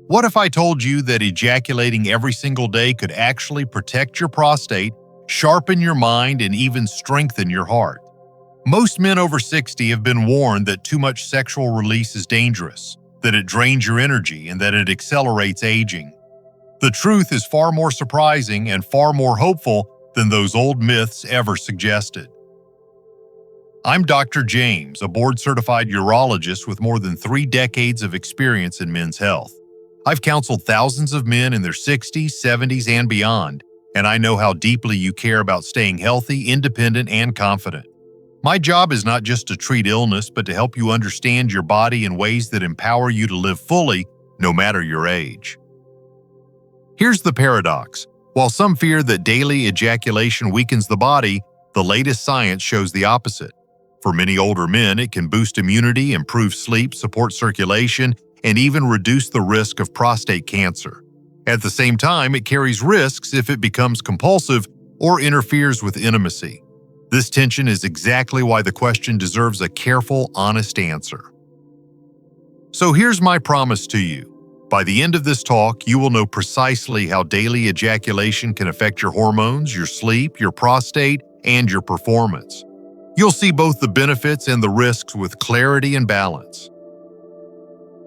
What if I told you that ejaculating every single day could actually protect your prostate, sharpen your mind, and even strengthen your heart? Most men over 60 have been warned that too much sexual release is dangerous, that it drains your energy, and that it accelerates aging. The truth is far more surprising and far more hopeful than those old myths ever suggested. I'm Dr. James, a board-certified urologist with more than 3 decades of experience in men's health. I've counseled thousands of men in their 60s, 70s, and beyond, and I know how deeply you care about staying healthy, independent, and confident. My job is not just to treat illness, but to help you understand your body in ways that empower you to live fully, no matter your age. Here's the paradox. While some fear that daily ejaculation weakens the body, the latest science shows the opposite. For many older men, it can boost immunity, improve sleep, support circulation, and even reduce the risk of prostate cancer. At the same time, it carries risks if it becomes compulsive or interferes with intimacy. This tension is exactly why the question deserves a careful, honest answer. So here's my promise to you. By the end of this talk, you will know precisely how daily ejaculation can affect your hormones, your sleep, your prostate, and your performance. You'll see both the benefits and the risks with clarity and balance.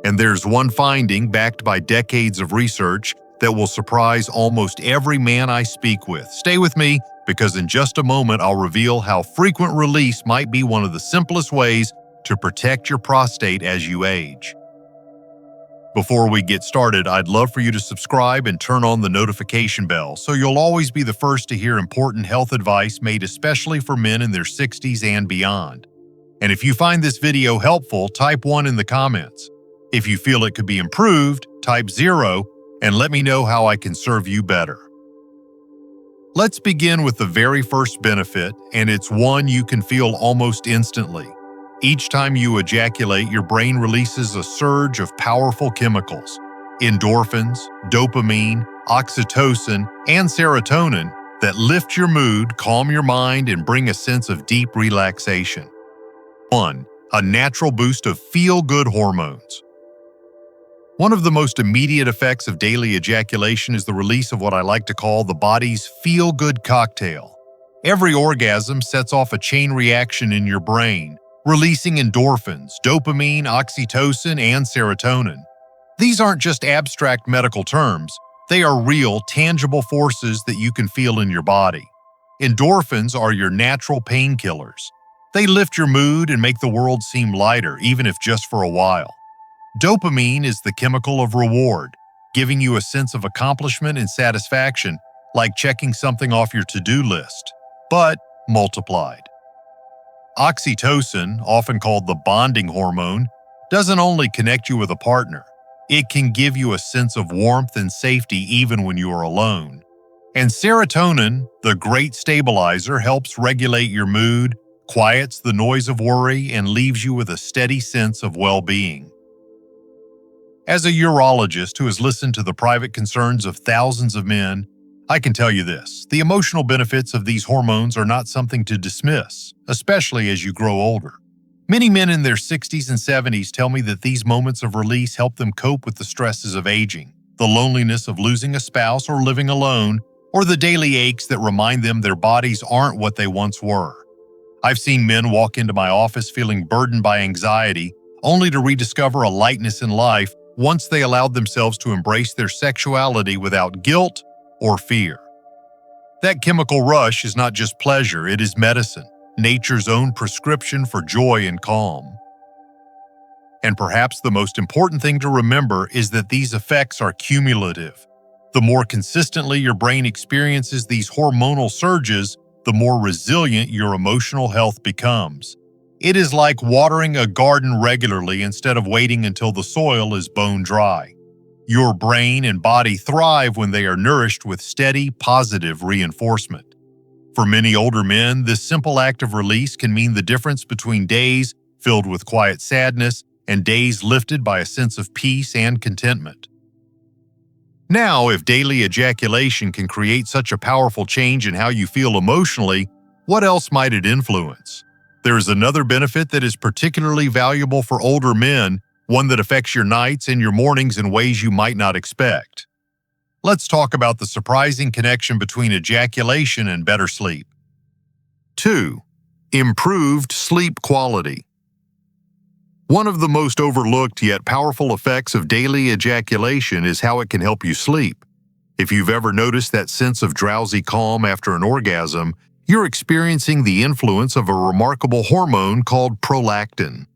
And there's one finding backed by decades of research that will surprise almost every man I speak with. Stay with me, because in just a moment I'll reveal how frequent release might be one of the simplest ways to protect your prostate as you age. Before we get started, I'd love for you to subscribe and turn on the notification bell so you'll always be the first to hear important health advice made especially for men in their 60s and beyond. And if you find this video helpful, type 1 in the comments. If you feel it could be improved, type 0 and let me know how I can serve you better. Let's begin with the very first benefit, and it's one you can feel almost instantly. Each time you ejaculate, your brain releases a surge of powerful chemicals, endorphins, dopamine, oxytocin, and serotonin that lift your mood, calm your mind, and bring a sense of deep relaxation. 1. A natural boost of feel-good hormones. One of the most immediate effects of daily ejaculation is the release of what I like to call the body's feel-good cocktail. Every orgasm sets off a chain reaction in your brain, releasing endorphins, dopamine, oxytocin, and serotonin. These aren't just abstract medical terms. They are real, tangible forces that you can feel in your body. Endorphins are your natural painkillers. They lift your mood and make the world seem lighter, even if just for a while. Dopamine is the chemical of reward, giving you a sense of accomplishment and satisfaction, like checking something off your to-do list, but multiplied. Oxytocin, often called the bonding hormone, doesn't only connect you with a partner, it can give you a sense of warmth and safety even when you are alone. And serotonin, the great stabilizer, helps regulate your mood, quiets the noise of worry, and leaves you with a steady sense of well-being. As a urologist who has listened to the private concerns of thousands of men, I can tell you this: the emotional benefits of these hormones are not something to dismiss, especially as you grow older. Many men in their 60s and 70s tell me that these moments of release help them cope with the stresses of aging, the loneliness of losing a spouse or living alone, or the daily aches that remind them their bodies aren't what they once were. I've seen men walk into my office feeling burdened by anxiety, only to rediscover a lightness in life once they allowed themselves to embrace their sexuality without guilt or fear. That chemical rush is not just pleasure, it is medicine, nature's own prescription for joy and calm. And perhaps the most important thing to remember is that these effects are cumulative. The more consistently your brain experiences these hormonal surges, the more resilient your emotional health becomes. It is like watering a garden regularly instead of waiting until the soil is bone dry. Your brain and body thrive when they are nourished with steady, positive reinforcement. For many older men, this simple act of release can mean the difference between days filled with quiet sadness and days lifted by a sense of peace and contentment. Now, if daily ejaculation can create such a powerful change in how you feel emotionally, what else might it influence? There is another benefit that is particularly valuable for older men, one that affects your nights and your mornings in ways you might not expect. Let's talk about the surprising connection between ejaculation and better sleep. 2. Improved sleep quality. One of the most overlooked yet powerful effects of daily ejaculation is how it can help you sleep. If you've ever noticed that sense of drowsy calm after an orgasm, you're experiencing the influence of a remarkable hormone called prolactin.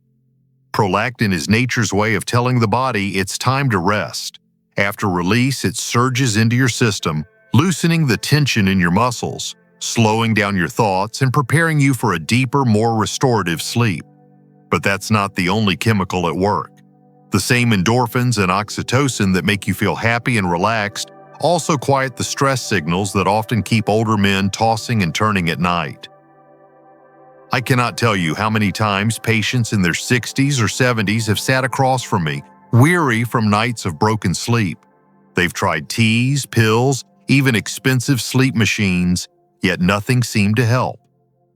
Prolactin is nature's way of telling the body it's time to rest. After release, it surges into your system, loosening the tension in your muscles, slowing down your thoughts, and preparing you for a deeper, more restorative sleep. But that's not the only chemical at work. The same endorphins and oxytocin that make you feel happy and relaxed also quiet the stress signals that often keep older men tossing and turning at night. I cannot tell you how many times patients in their 60s or 70s have sat across from me, weary from nights of broken sleep. They've tried teas, pills, even expensive sleep machines, yet nothing seemed to help.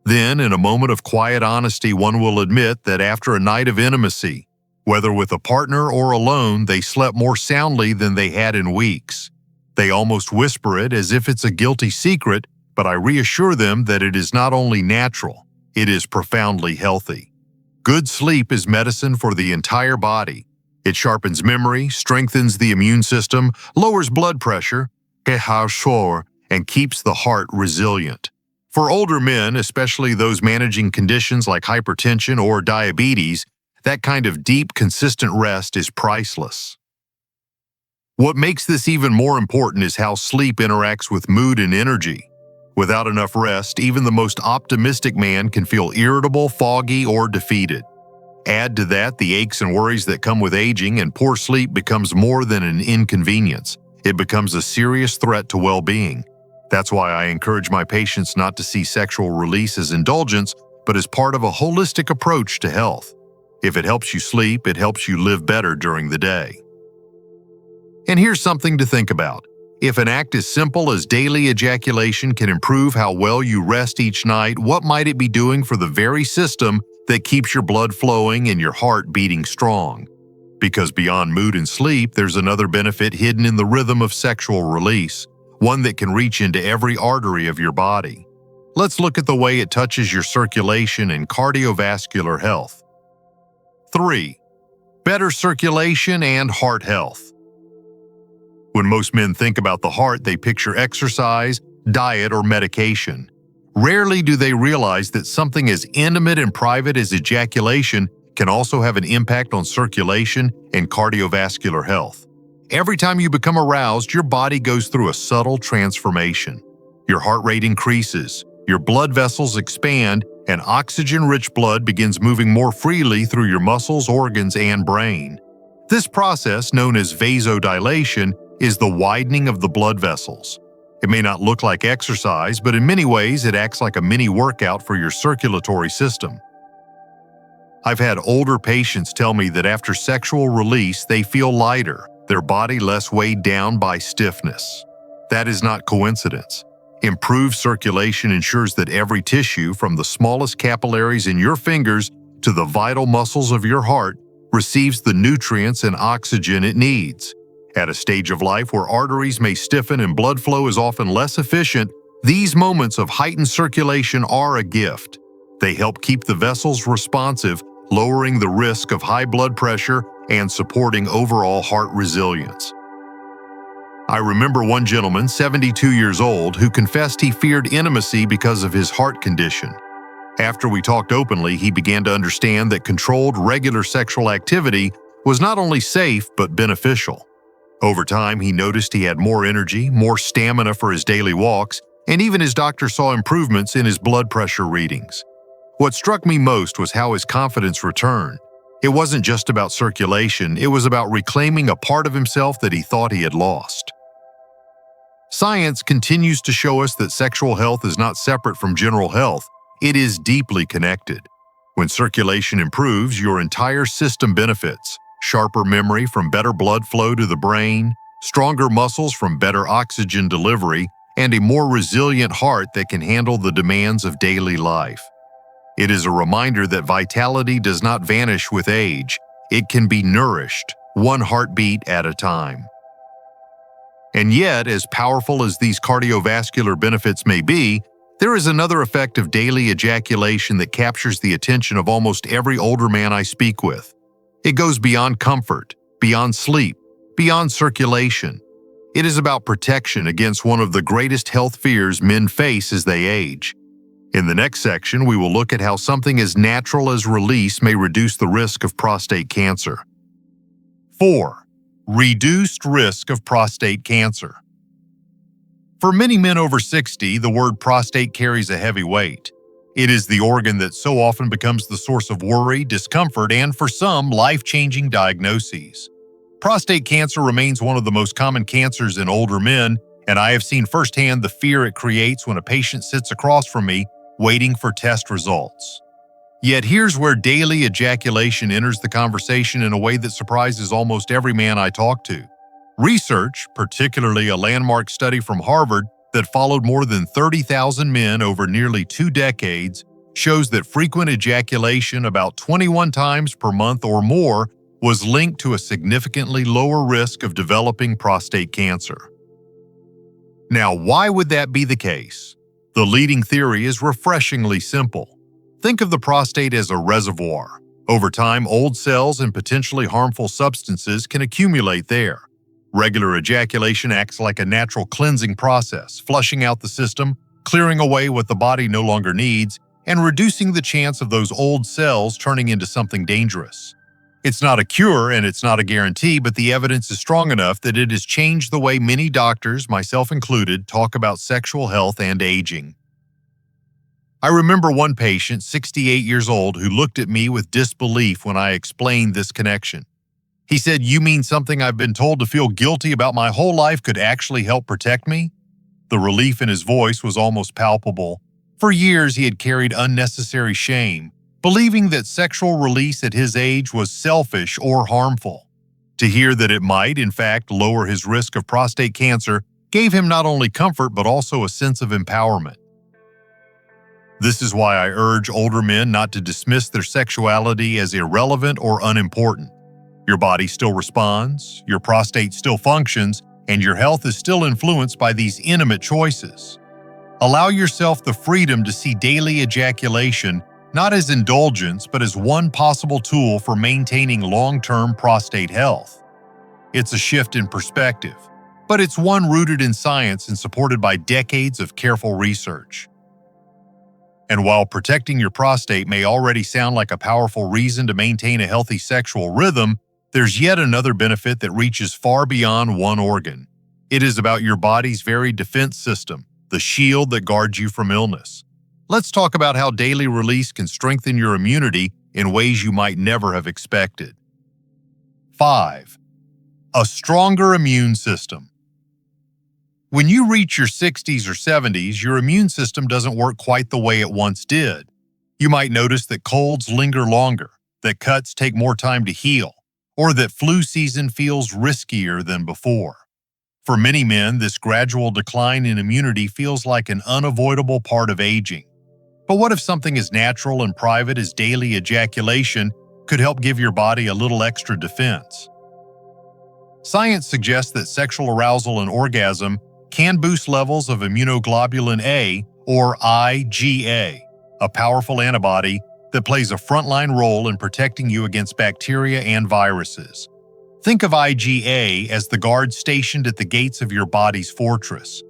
Then, in a moment of quiet honesty, one will admit that after a night of intimacy, whether with a partner or alone, they slept more soundly than they had in weeks. They almost whisper it as if it's a guilty secret, but I reassure them that it is not only natural, it is profoundly healthy. Good sleep is medicine for the entire body. It sharpens memory, strengthens the immune system, lowers blood pressure, and keeps the heart resilient. For older men, especially those managing conditions like hypertension or diabetes, that kind of deep, consistent rest is priceless. What makes this even more important is how sleep interacts with mood and energy. Without enough rest, even the most optimistic man can feel irritable, foggy, or defeated. Add to that the aches and worries that come with aging, and poor sleep becomes more than an inconvenience. It becomes a serious threat to well-being. That's why I encourage my patients not to see sexual release as indulgence, but as part of a holistic approach to health. If it helps you sleep, it helps you live better during the day. And here's something to think about. If an act as simple as daily ejaculation can improve how well you rest each night, what might it be doing for the very system that keeps your blood flowing and your heart beating strong? Because beyond mood and sleep, there's another benefit hidden in the rhythm of sexual release, one that can reach into every artery of your body. Let's look at the way it touches your circulation and cardiovascular health. 3. Better circulation and heart health. When most men think about the heart, they picture exercise, diet, or medication. Rarely do they realize that something as intimate and private as ejaculation can also have an impact on circulation and cardiovascular health. Every time you become aroused, your body goes through a subtle transformation. Your heart rate increases, your blood vessels expand, and oxygen-rich blood begins moving more freely through your muscles, organs, and brain. This process, known as vasodilation, is the widening of the blood vessels. It may not look like exercise, but in many ways it acts like a mini workout for your circulatory system. I've had older patients tell me that after sexual release they feel lighter, their body less weighed down by stiffness. That is not coincidence. Improved circulation ensures that every tissue, from the smallest capillaries in your fingers to the vital muscles of your heart, receives the nutrients and oxygen it needs. At a stage of life where arteries may stiffen and blood flow is often less efficient, these moments of heightened circulation are a gift. They help keep the vessels responsive, lowering the risk of high blood pressure and supporting overall heart resilience. I remember one gentleman, 72 years old, who confessed he feared intimacy because of his heart condition. After we talked openly, he began to understand that controlled, regular sexual activity was not only safe but beneficial. Over time, he noticed he had more energy, more stamina for his daily walks, and even his doctor saw improvements in his blood pressure readings. What struck me most was how his confidence returned. It wasn't just about circulation, it was about reclaiming a part of himself that he thought he had lost. Science continues to show us that sexual health is not separate from general health, it is deeply connected. When circulation improves, your entire system benefits. Sharper memory from better blood flow to the brain, stronger muscles from better oxygen delivery, and a more resilient heart that can handle the demands of daily life. It is a reminder that vitality does not vanish with age. It can be nourished, one heartbeat at a time. And yet, as powerful as these cardiovascular benefits may be, there is another effect of daily ejaculation that captures the attention of almost every older man I speak with. It goes beyond comfort, beyond sleep, beyond circulation. It is about protection against one of the greatest health fears men face as they age. In the next section, we will look at how something as natural as release may reduce the risk of prostate cancer. 4. Reduced risk of prostate cancer. For many men over 60, the word prostate carries a heavy weight. It is the organ that so often becomes the source of worry, discomfort, and for some, life-changing diagnoses. Prostate cancer remains one of the most common cancers in older men, and I have seen firsthand the fear it creates when a patient sits across from me waiting for test results. Yet here's where daily ejaculation enters the conversation in a way that surprises almost every man I talk to. Research, particularly a landmark study from Harvard that followed more than 30,000 men over nearly 2 decades, shows that frequent ejaculation, about 21 times per month or more, was linked to a significantly lower risk of developing prostate cancer. Now, why would that be the case? The leading theory is refreshingly simple. Think of the prostate as a reservoir. Over time, old cells and potentially harmful substances can accumulate there. Regular ejaculation acts like a natural cleansing process, flushing out the system, clearing away what the body no longer needs, and reducing the chance of those old cells turning into something dangerous. It's not a cure and it's not a guarantee, but the evidence is strong enough that it has changed the way many doctors, myself included, talk about sexual health and aging. I remember one patient, 68 years old, who looked at me with disbelief when I explained this connection. He said, "You mean something I've been told to feel guilty about my whole life could actually help protect me?" The relief in his voice was almost palpable. For years, he had carried unnecessary shame, believing that sexual release at his age was selfish or harmful. To hear that it might, in fact, lower his risk of prostate cancer gave him not only comfort but also a sense of empowerment. This is why I urge older men not to dismiss their sexuality as irrelevant or unimportant. Your body still responds, your prostate still functions, and your health is still influenced by these intimate choices. Allow yourself the freedom to see daily ejaculation not as indulgence, but as one possible tool for maintaining long-term prostate health. It's a shift in perspective, but it's one rooted in science and supported by decades of careful research. And while protecting your prostate may already sound like a powerful reason to maintain a healthy sexual rhythm, there's yet another benefit that reaches far beyond one organ. It is about your body's very defense system, the shield that guards you from illness. Let's talk about how daily release can strengthen your immunity in ways you might never have expected. 5. A stronger immune system. When you reach your 60s or 70s, your immune system doesn't work quite the way it once did. You might notice that colds linger longer, that cuts take more time to heal, or that flu season feels riskier than before. For many men, this gradual decline in immunity feels like an unavoidable part of aging. But what if something as natural and private as daily ejaculation could help give your body a little extra defense? Science suggests that sexual arousal and orgasm can boost levels of immunoglobulin A, or IgA, a powerful antibody that plays a frontline role in protecting you against bacteria and viruses. Think of IgA as the guard stationed at the gates of your body's fortress.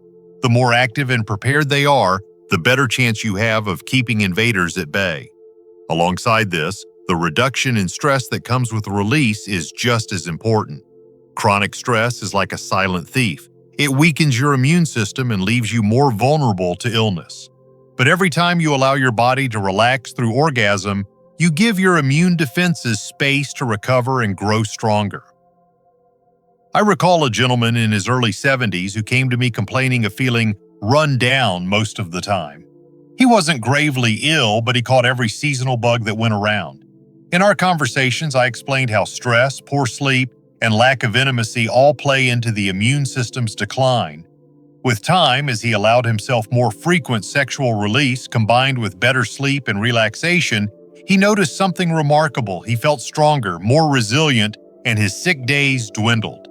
The more active and prepared they are, the better chance you have of keeping invaders at bay. Alongside this, the reduction in stress that comes with release is just as important. Chronic stress is like a silent thief. It weakens your immune system and leaves you more vulnerable to illness. But every time you allow your body to relax through orgasm, you give your immune defenses space to recover and grow stronger. I recall a gentleman in his early 70s who came to me complaining of feeling run down most of the time. He wasn't gravely ill, but he caught every seasonal bug that went around. In our conversations, I explained how stress, poor sleep, and lack of intimacy all play into the immune system's decline. With time, as he allowed himself more frequent sexual release combined with better sleep and relaxation, He noticed something remarkable. He felt stronger, more resilient, and his sick days dwindled.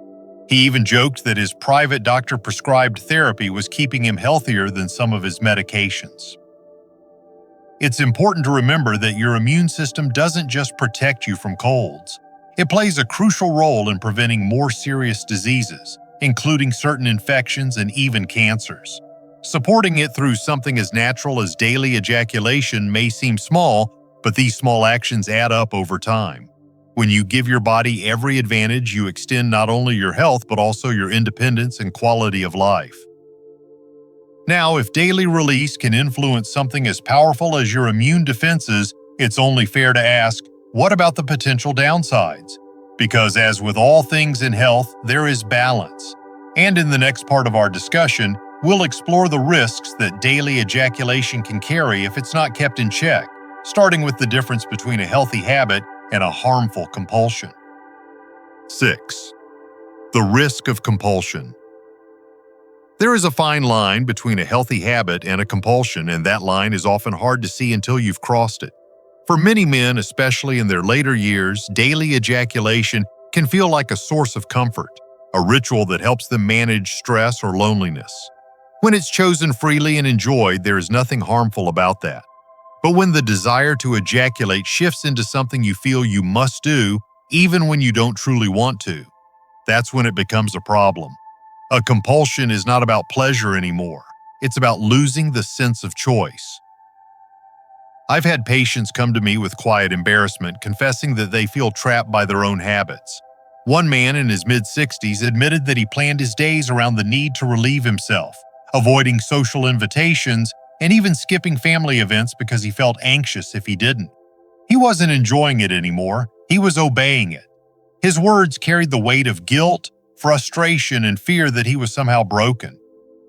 He even joked that his private doctor-prescribed therapy was keeping him healthier than some of his medications. It's important to remember that your immune system doesn't just protect you from colds. It plays a crucial role in preventing more serious diseases, including certain infections and even cancers. Supporting it through something as natural as daily ejaculation may seem small, but these small actions add up over time. When you give your body every advantage, you extend not only your health but also your independence and quality of life. Now, if daily release can influence something as powerful as your immune defenses, it's only fair to ask, what about the potential downsides? Because as with all things in health, there is balance. And in the next part of our discussion, we'll explore the risks that daily ejaculation can carry if it's not kept in check, starting with the difference between a healthy habit and a harmful compulsion. 6. The risk of compulsion. There is a fine line between a healthy habit and a compulsion, and that line is often hard to see until you've crossed it. For many men, especially in their later years, daily ejaculation can feel like a source of comfort, a ritual that helps them manage stress or loneliness. When it's chosen freely and enjoyed, there is nothing harmful about that. But when the desire to ejaculate shifts into something you feel you must do, even when you don't truly want to, that's when it becomes a problem. A compulsion is not about pleasure anymore. It's about losing the sense of choice. I've had patients come to me with quiet embarrassment, confessing that they feel trapped by their own habits. One man in his mid-60s admitted that he planned his days around the need to relieve himself, avoiding social invitations, and even skipping family events because he felt anxious if he didn't. He wasn't enjoying it anymore, he was obeying it. His words carried the weight of guilt, frustration, and fear that he was somehow broken.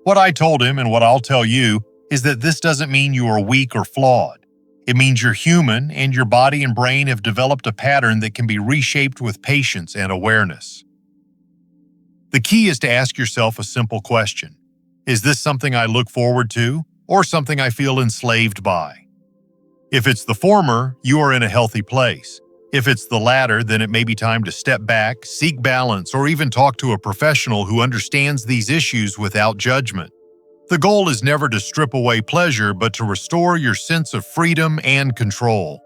What I told him, and what I'll tell you, is that this doesn't mean you are weak or flawed. It means you're human, and your body and brain have developed a pattern that can be reshaped with patience and awareness. The key is to ask yourself a simple question. Is this something I look forward to, or something I feel enslaved by? If it's the former, you are in a healthy place. If it's the latter, then it may be time to step back, seek balance, or even talk to a professional who understands these issues without judgment. The goal is never to strip away pleasure, but to restore your sense of freedom and control.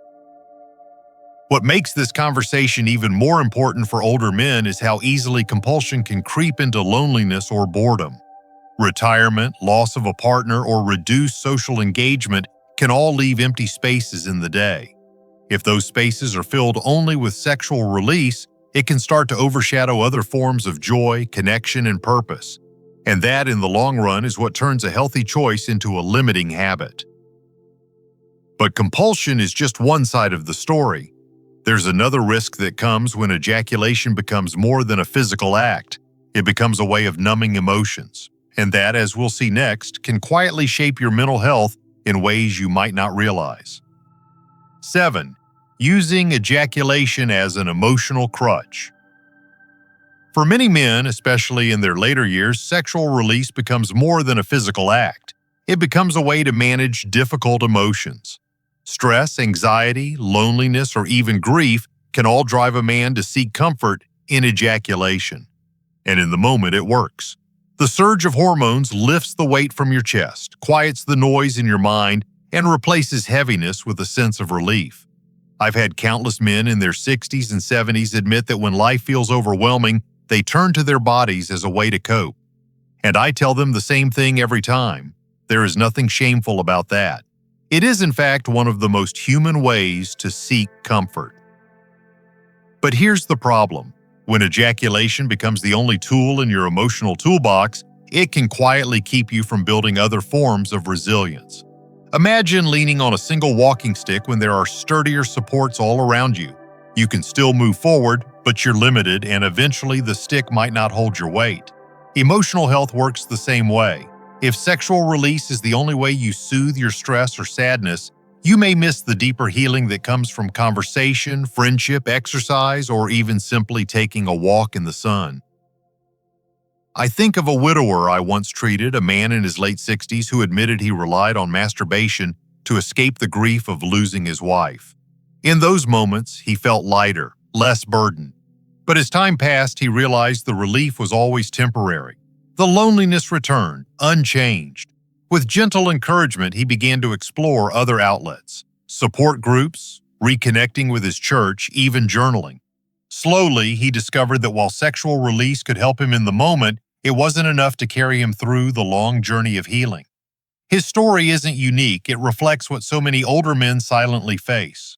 What makes this conversation even more important for older men is how easily compulsion can creep into loneliness or boredom. Retirement, loss of a partner, or reduced social engagement can all leave empty spaces in the day. If those spaces are filled only with sexual release, it can start to overshadow other forms of joy, connection, and purpose. And that, in the long run, is what turns a healthy choice into a limiting habit. But compulsion is just one side of the story. There's another risk that comes when ejaculation becomes more than a physical act. It becomes a way of numbing emotions. And that, as we'll see next, can quietly shape your mental health in ways you might not realize. 7. Using ejaculation as an emotional crutch. For many men, especially in their later years, sexual release becomes more than a physical act. It becomes a way to manage difficult emotions. Stress, anxiety, loneliness, or even grief can all drive a man to seek comfort in ejaculation. And in the moment, it works. The surge of hormones lifts the weight from your chest, quiets the noise in your mind, and replaces heaviness with a sense of relief. I've had countless men in their 60s and 70s admit that when life feels overwhelming, they turn to their bodies as a way to cope. And I tell them the same thing every time. There is nothing shameful about that. It is, in fact, one of the most human ways to seek comfort. But here's the problem. When ejaculation becomes the only tool in your emotional toolbox, it can quietly keep you from building other forms of resilience. Imagine leaning on a single walking stick when there are sturdier supports all around you. You can still move forward, but you're limited, and eventually the stick might not hold your weight. Emotional health works the same way. If sexual release is the only way you soothe your stress or sadness, you may miss the deeper healing that comes from conversation, friendship, exercise, or even simply taking a walk in the sun. I think of a widower I once treated, a man in his late 60s who admitted he relied on masturbation to escape the grief of losing his wife. In those moments, he felt lighter, less burdened. But as time passed, he realized the relief was always temporary. The loneliness returned, unchanged. With gentle encouragement, he began to explore other outlets, support groups, reconnecting with his church, even journaling. Slowly, he discovered that while sexual release could help him in the moment, it wasn't enough to carry him through the long journey of healing. His story isn't unique, it reflects what so many older men silently face.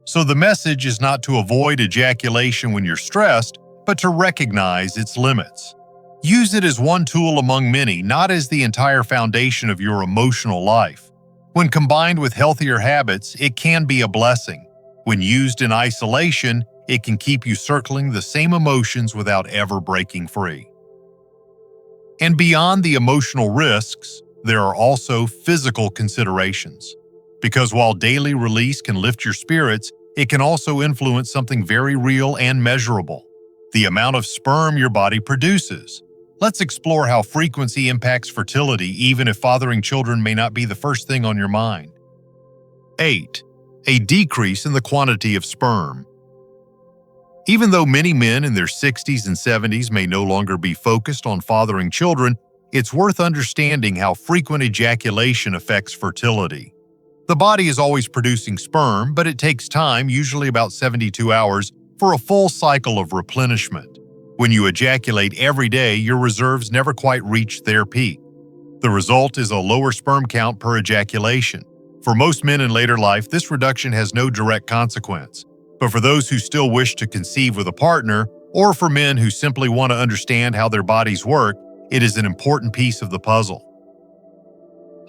So the message is not to avoid ejaculation when you're stressed, but to recognize its limits. Use it as one tool among many, not as the entire foundation of your emotional life. When combined with healthier habits, it can be a blessing. When used in isolation, it can keep you circling the same emotions without ever breaking free. And beyond the emotional risks, there are also physical considerations. Because while daily release can lift your spirits, it can also influence something very real and measurable: the amount of sperm your body produces. Let's explore how frequency impacts fertility, even if fathering children may not be the first thing on your mind. 8. A decrease in the quantity of sperm. Even though many men in their 60s and 70s may no longer be focused on fathering children, it's worth understanding how frequent ejaculation affects fertility. The body is always producing sperm, but it takes time, usually about 72 hours, for a full cycle of replenishment. When you ejaculate every day, your reserves never quite reach their peak. The result is a lower sperm count per ejaculation. For most men in later life, this reduction has no direct consequence. But for those who still wish to conceive with a partner, or for men who simply want to understand how their bodies work, it is an important piece of the puzzle.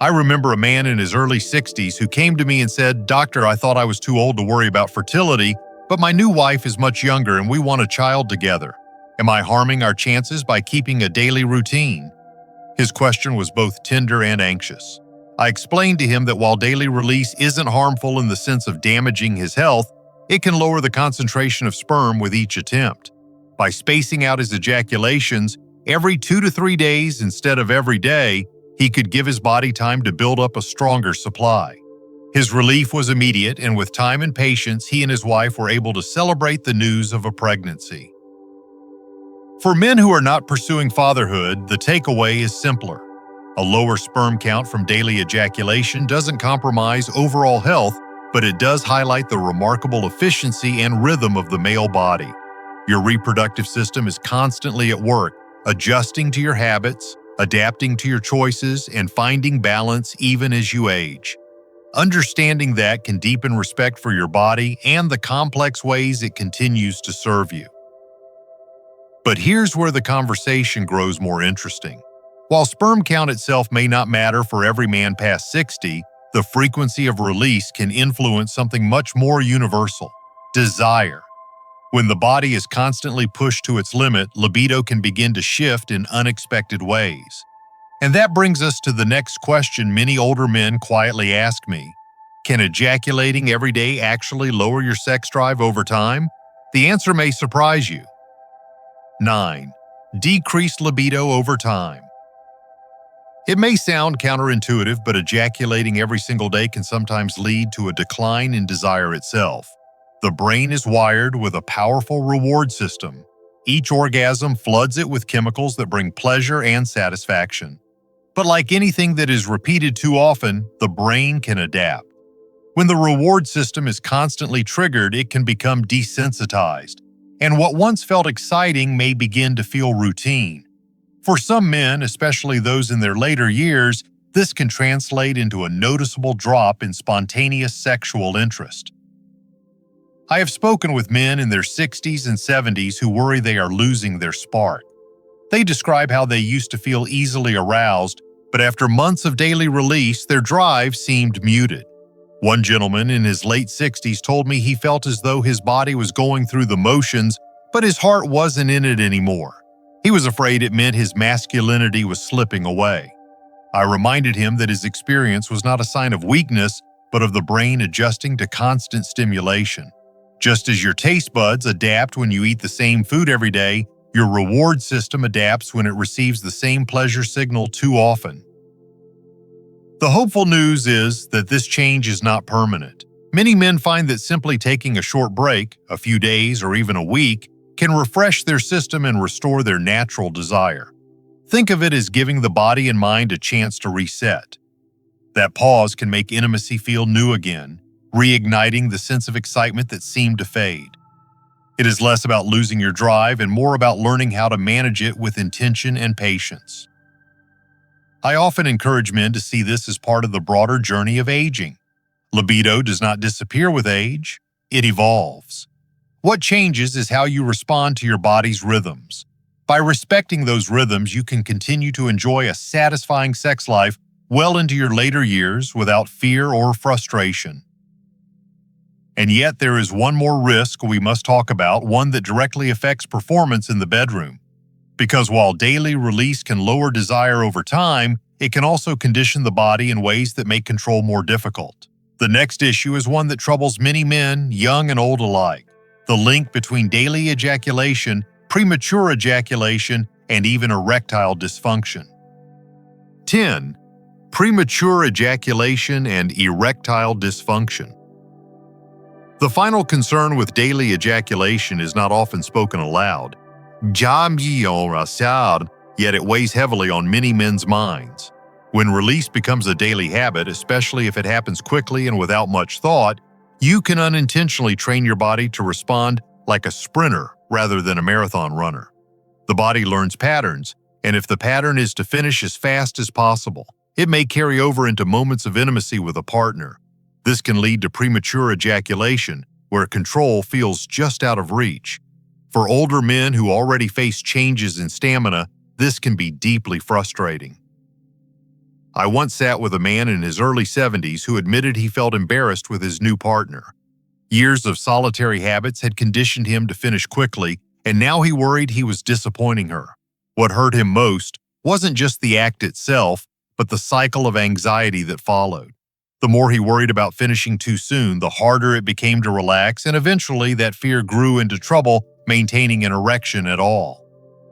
I remember a man in his early 60s who came to me and said, "Doctor, I thought I was too old to worry about fertility, but my new wife is much younger and we want a child together. Am I harming our chances by keeping a daily routine?" His question was both tender and anxious. I explained to him that while daily release isn't harmful in the sense of damaging his health, it can lower the concentration of sperm with each attempt. By spacing out his ejaculations every 2 to 3 days instead of every day, he could give his body time to build up a stronger supply. His relief was immediate, and with time and patience, he and his wife were able to celebrate the news of a pregnancy. For men who are not pursuing fatherhood, the takeaway is simpler. A lower sperm count from daily ejaculation doesn't compromise overall health, but it does highlight the remarkable efficiency and rhythm of the male body. Your reproductive system is constantly at work, adjusting to your habits, adapting to your choices, and finding balance even as you age. Understanding that can deepen respect for your body and the complex ways it continues to serve you. But here's where the conversation grows more interesting. While sperm count itself may not matter for every man past 60, the frequency of release can influence something much more universal: desire. When the body is constantly pushed to its limit, libido can begin to shift in unexpected ways. And that brings us to the next question many older men quietly ask me: can ejaculating every day actually lower your sex drive over time? The answer may surprise you. 9. Decreased libido over time. It may sound counterintuitive, but ejaculating every single day can sometimes lead to a decline in desire itself. The brain is wired with a powerful reward system. Each orgasm floods it with chemicals that bring pleasure and satisfaction. But like anything that is repeated too often, the brain can adapt. When the reward system is constantly triggered, it can become desensitized, and what once felt exciting may begin to feel routine. For some men, especially those in their later years, this can translate into a noticeable drop in spontaneous sexual interest. I have spoken with men in their 60s and 70s who worry they are losing their spark. They describe how they used to feel easily aroused, but after months of daily release, their drive seemed muted. One gentleman in his late 60s told me he felt as though his body was going through the motions, but his heart wasn't in it anymore. He was afraid it meant his masculinity was slipping away. I reminded him that his experience was not a sign of weakness, but of the brain adjusting to constant stimulation. Just as your taste buds adapt when you eat the same food every day, your reward system adapts when it receives the same pleasure signal too often. The hopeful news is that this change is not permanent. Many men find that simply taking a short break, a few days or even a week, can refresh their system and restore their natural desire. Think of it as giving the body and mind a chance to reset. That pause can make intimacy feel new again, reigniting the sense of excitement that seemed to fade. It is less about losing your drive and more about learning how to manage it with intention and patience. I often encourage men to see this as part of the broader journey of aging. Libido does not disappear with age, it evolves. What changes is how you respond to your body's rhythms. By respecting those rhythms, you can continue to enjoy a satisfying sex life well into your later years without fear or frustration. And yet there is one more risk we must talk about, one that directly affects performance in the bedroom. Because while daily release can lower desire over time, it can also condition the body in ways that make control more difficult. The next issue is one that troubles many men, young and old alike: the link between daily ejaculation, premature ejaculation, and even erectile dysfunction. 10. Premature ejaculation and erectile dysfunction. The final concern with daily ejaculation is not often spoken aloud, yet it weighs heavily on many men's minds. When release becomes a daily habit, especially if it happens quickly and without much thought, you can unintentionally train your body to respond like a sprinter rather than a marathon runner. The body learns patterns, and if the pattern is to finish as fast as possible, it may carry over into moments of intimacy with a partner. This can lead to premature ejaculation, where control feels just out of reach. For older men who already face changes in stamina, this can be deeply frustrating. I once sat with a man in his early 70s who admitted he felt embarrassed with his new partner. Years of solitary habits had conditioned him to finish quickly, and now he worried he was disappointing her. What hurt him most wasn't just the act itself, but the cycle of anxiety that followed. The more he worried about finishing too soon, the harder it became to relax, and eventually that fear grew into trouble maintaining an erection at all.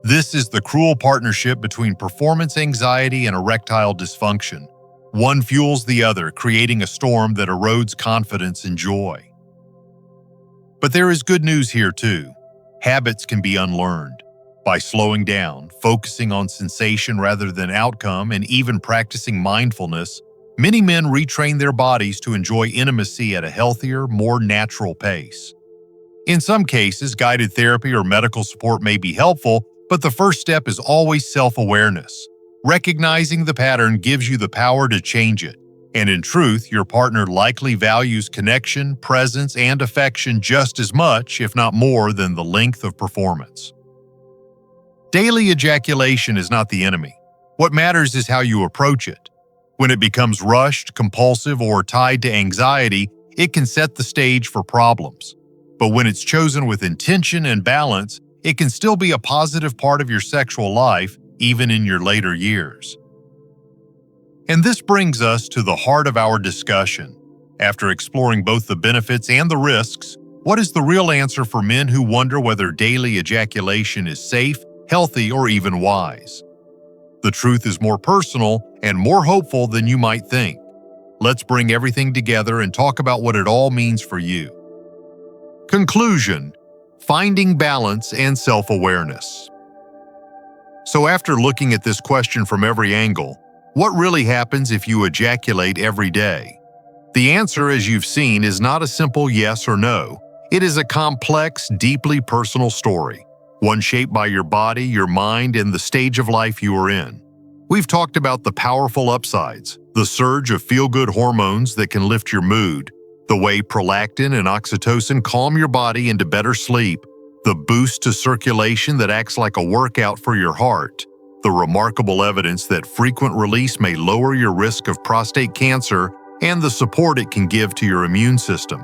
This is the cruel partnership between performance anxiety and erectile dysfunction. One fuels the other, creating a storm that erodes confidence and joy. But there is good news here too. Habits can be unlearned. By slowing down, focusing on sensation rather than outcome, and even practicing mindfulness, many men retrain their bodies to enjoy intimacy at a healthier, more natural pace. In some cases, guided therapy or medical support may be helpful, but the first step is always self-awareness. Recognizing the pattern gives you the power to change it, and in truth, your partner likely values connection, presence, and affection just as much, if not more, than the length of performance. Daily ejaculation is not the enemy. What matters is how you approach it. When it becomes rushed, compulsive, or tied to anxiety, it can set the stage for problems. But when it's chosen with intention and balance, it can still be a positive part of your sexual life, even in your later years. And this brings us to the heart of our discussion. After exploring both the benefits and the risks, what is the real answer for men who wonder whether daily ejaculation is safe, healthy, or even wise? The truth is more personal and more hopeful than you might think. Let's bring everything together and talk about what it all means for you. Conclusion: finding balance and self-awareness. So after looking at this question from every angle, what really happens if you ejaculate every day? The answer, as you've seen, is not a simple yes or no. It is a complex, deeply personal story, one shaped by your body, your mind, and the stage of life you are in. We've talked about the powerful upsides, the surge of feel-good hormones that can lift your mood, the way prolactin and oxytocin calm your body into better sleep, the boost to circulation that acts like a workout for your heart, the remarkable evidence that frequent release may lower your risk of prostate cancer, and the support it can give to your immune system.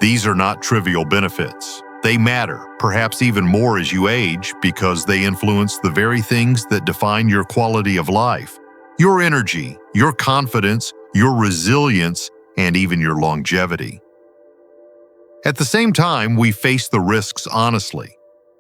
These are not trivial benefits. They matter, perhaps even more as you age, because they influence the very things that define your quality of life, your energy, your confidence, your resilience, and even your longevity. At the same time, we face the risks honestly.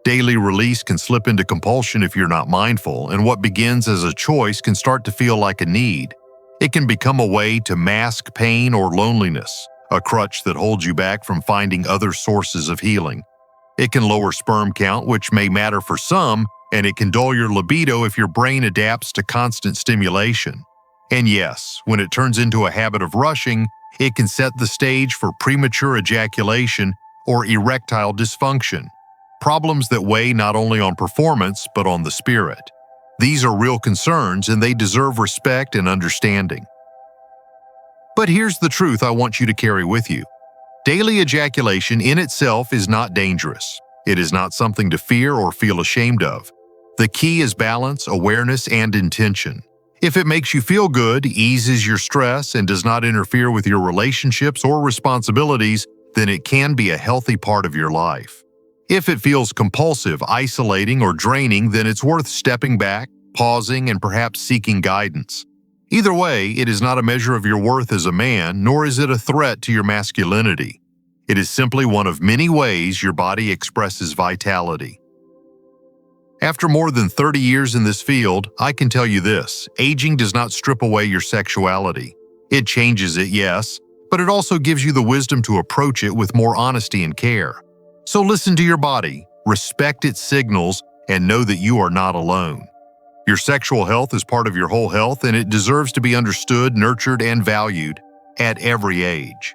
Daily release can slip into compulsion if you're not mindful, and what begins as a choice can start to feel like a need. It can become a way to mask pain or loneliness, a crutch that holds you back from finding other sources of healing. It can lower sperm count, which may matter for some, and it can dull your libido if your brain adapts to constant stimulation. And yes, when it turns into a habit of rushing, it can set the stage for premature ejaculation or erectile dysfunction, problems that weigh not only on performance but on the spirit. These are real concerns, and they deserve respect and understanding. But here's the truth I want you to carry with you. Daily ejaculation in itself is not dangerous. It is not something to fear or feel ashamed of. The key is balance, awareness, and intention. If it makes you feel good, eases your stress, and does not interfere with your relationships or responsibilities, then it can be a healthy part of your life. If it feels compulsive, isolating, or draining, then it's worth stepping back, pausing, and perhaps seeking guidance. Either way, it is not a measure of your worth as a man, nor is it a threat to your masculinity. It is simply one of many ways your body expresses vitality. After more than 30 years in this field, I can tell you this: aging does not strip away your sexuality. It changes it, yes, but it also gives you the wisdom to approach it with more honesty and care. So listen to your body, respect its signals, and know that you are not alone. Your sexual health is part of your whole health, and it deserves to be understood, nurtured, and valued at every age.